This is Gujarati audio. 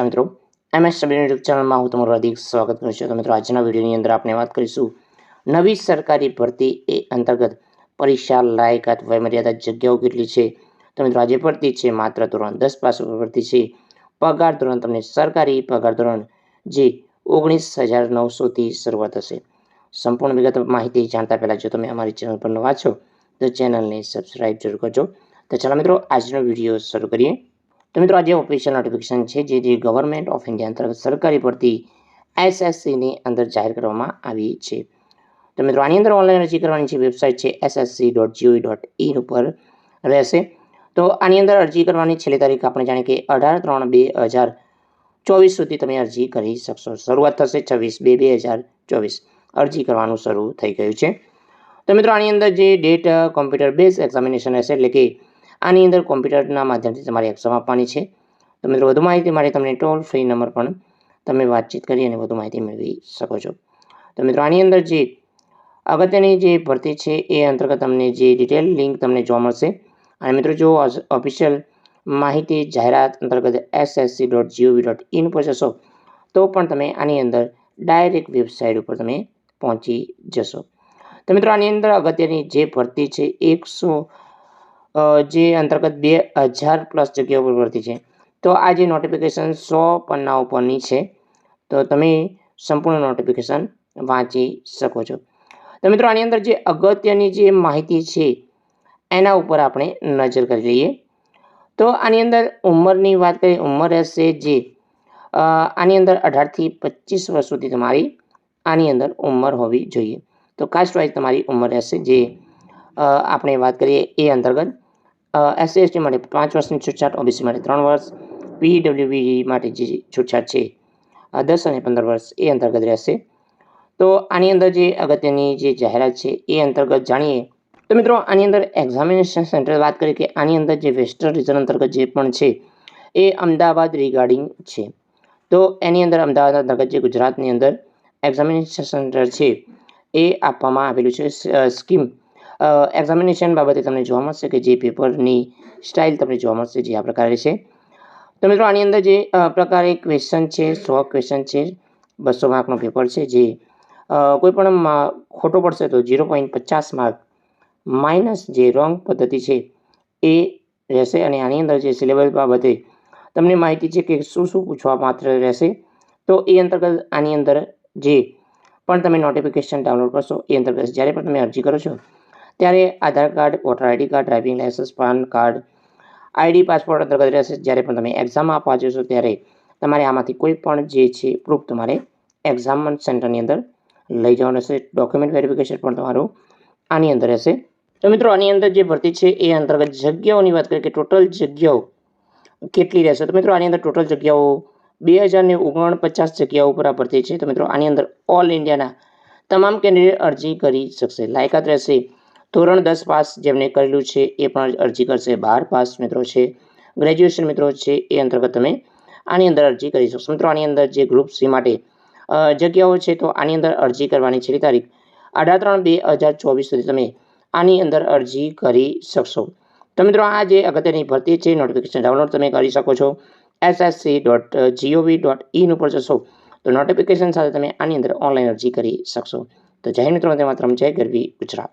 મિત્રો MSW યુટ્યુબ ચેનલમાં હું તમારું હાર્દિક સ્વાગત કરું છું। તો મિત્રો આજના વિડીયોની અંદર આપણે વાત કરીશું નવી સરકારી ભરતી એ અંતર્ગત પરીક્ષા લાયકાત વયમર્યાદા જગ્યાઓ કેટલી છે। તો મિત્રો આજે ભરતી છે માત્ર ધોરણ 10 પાસ ઉપર ભરતી છે। પગાર ધોરણ તમને સરકારી પગાર ધોરણ જે 19,900 થી શરૂઆત થશે। સંપૂર્ણ વિગત માહિતી જાણતા પહેલા જો તમે અમારી ચેનલ પર નવા છો તો ચેનલને સબસ્ક્રાઇબ જરૂર કરજો। તો ચાલો મિત્રો આજનો વિડીયો શરૂ કરીએ। તો મિત્રો આજે ઓફિશિયલ નોટિફિકેશન છે જે ગવર્મેન્ટ ઓફ ઇન્ડિયા અંતર્ગત સરકારી ભરતી SSCની અંદર જાહેર કરવામાં આવી છે। તો મિત્રો આની અંદર ઓનલાઈન અરજી કરવાની છે વેબસાઇટ છે ssc.gov.in ઉપર રહેશે। તો આની અંદર અરજી કરવાની છેલ્લી તારીખ આપણે જાણીએ કે 18/3/2024 સુધી તમે અરજી કરી શકશો। શરૂઆત થશે 26/2/2024 અરજી કરવાનું શરૂ થઈ ગયું છે। તો મિત્રો આની અંદર જે ડેટ કોમ્પ્યુટર બેઝ એક્ઝામિનેશન હશે એટલે કે આની અંદર કોમ્પ્યુટરના માધ્યમથી તમારી એક્ઝામ આપવાની છે। તો મિત્રો વધુ માહિતી માટે તમને ટોલ ફ્રી નંબર પણ તમે વાતચીત કરી અને વધુ માહિતી મેળવી શકો છો। તો મિત્રો આની અંદર જે અગત્યની જે ભરતી છે એ અંતર્ગત તમને જે ડિટેલ લિંક તમને જોવા મળશે। અને મિત્રો જો ઓફિશિયલ માહિતી જાહેરાત અંતર્ગત ssc.gov.in પર જશો તો પણ તમે આની અંદર ડાયરેક્ટ વેબસાઇટ ઉપર તમે પહોંચી જશો। તો મિત્રો આની અંદર અગત્યની જે ભરતી છે 100 જે અંતર્ગત 2000 પ્લસ જગ્યાઓ પર ભરતી છે। તો આ જે નોટિફિકેશન 100 પન્ના ઉપરની છે તો તમે સંપૂર્ણ નોટિફિકેશન વાંચી શકો છો। તો મિત્રો આની અંદર જે અગત્યની જે માહિતી છે એના ઉપર આપણે નજર કરી લઈએ। તો આની અંદર ઉંમરની વાત કરીએ ઉંમર રહેશે જે આની અંદર 18 થી 25 વર્ષ સુધી તમારી આની અંદર ઉંમર હોવી જોઈએ। તો કાસ્ટ વાઇઝ તમારી ઉંમર રહેશે જે આપણે વાત કરીએ એ અંતર્ગત SC/ST માટે 5 વર્ષની છૂટછાટ, OBC માટે 3 વર્ષ, PWB માટે જે છૂટછાટ છે 10 અને 15 વર્ષ એ અંતર્ગત રહેશે। તો આની અંદર જે અગત્યની જે જાહેરાત છે એ અંતર્ગત જાણીએ તો મિત્રો આની અંદર એક્ઝામિનેશન સેન્ટર વાત કરીએ કે આની અંદર જે વેસ્ટર્ન રિજન અંતર્ગત જે પણ છે એ અમદાવાદ રિગાર્ડિંગ છે। તો એની અંદર અમદાવાદ અંતર્ગત જે ગુજરાતની અંદર એક્ઝામિનેશન સેન્ટર છે એ આપવામાં આવેલું છે। સ્કીમ એક્ઝામિનેશન બાબતે તમને જોવા મળશે કે જે પેપરની સ્ટાઇલ તમને જોવા મળશે જે આ પ્રકારે છે। તો મિત્રો આની અંદર જે પ્રકારે ક્વેશ્ચન છે 100 ક્વેશ્ચન છે 200 માર્કનો પેપર છે જે કોઈ પણ ખોટો પડશે તો 0.50 માર્ક માઇનસ જે રોંગ પદ્ધતિ છે એ રહેશે। અને આની અંદર જે સિલેબસ બાબતે તમને માહિતી છે કે શું પૂછવા પાત્ર રહેશે તો એ અંતર્ગત આની અંદર જે પણ તમે નોટિફિકેશન ડાઉનલોડ કરશો એ અંતર્ગત જ્યારે પણ તમે અરજી કરો છો ત્યારે Aadhaar card, voter ID card, driving licence, PAN card, ID passport અંતર્ગત રહેશે। જ્યારે પણ તમે એક્ઝામ આપવા જશો ત્યારે તમારે આમાંથી કોઈ પણ જે છે પ્રૂફ તમારે એક્ઝામ સેન્ટરની અંદર લઈ જવાનું રહેશે। ડોક્યુમેન્ટ વેરિફિકેશન પણ તમારું આની અંદર રહેશે। તો મિત્રો આની અંદર જે ભરતી છે એ અંતર્ગત જગ્યાઓની વાત કરીએ કે ટોટલ જગ્યાઓ કેટલી રહેશે તો મિત્રો આની અંદર ટોટલ જગ્યાઓ 2049 જગ્યાઓ ઉપર આ ભરતી છે। તો મિત્રો આની અંદર ઓલ ઇન્ડિયાના તમામ કેન્ડિડેટ અરજી કરી શકશે। લાયકાત રહેશે ધોરણ 10 પાસ જેમને કરેલું છે એ પણ અરજી કરશે। 12 પાસ મિત્રો છે, ગ્રેજ્યુએશન મિત્રો છે એ અંતર્ગત તમે આની અંદર અરજી કરી શકશો। મિત્રો આની અંદર જે ગ્રુપ સી માટે જગ્યાઓ છે તો આની અંદર અરજી કરવાની છેલ્લી તારીખ 18/3/2024 સુધી તમે આની અંદર અરજી કરી શકશો। તો મિત્રો આ જે અગત્યની ભરતી છે નોટિફિકેશન ડાઉનલોડ તમે કરી શકો છો ssc.gov.in ઉપર જશો તો નોટિફિકેશન સાથે તમે આની અંદર ઓનલાઈન અરજી કરી શકશો। તો જય હિન્દ મિત્રો, વંદે માતરમ, જય ગરવી ગુજરાત।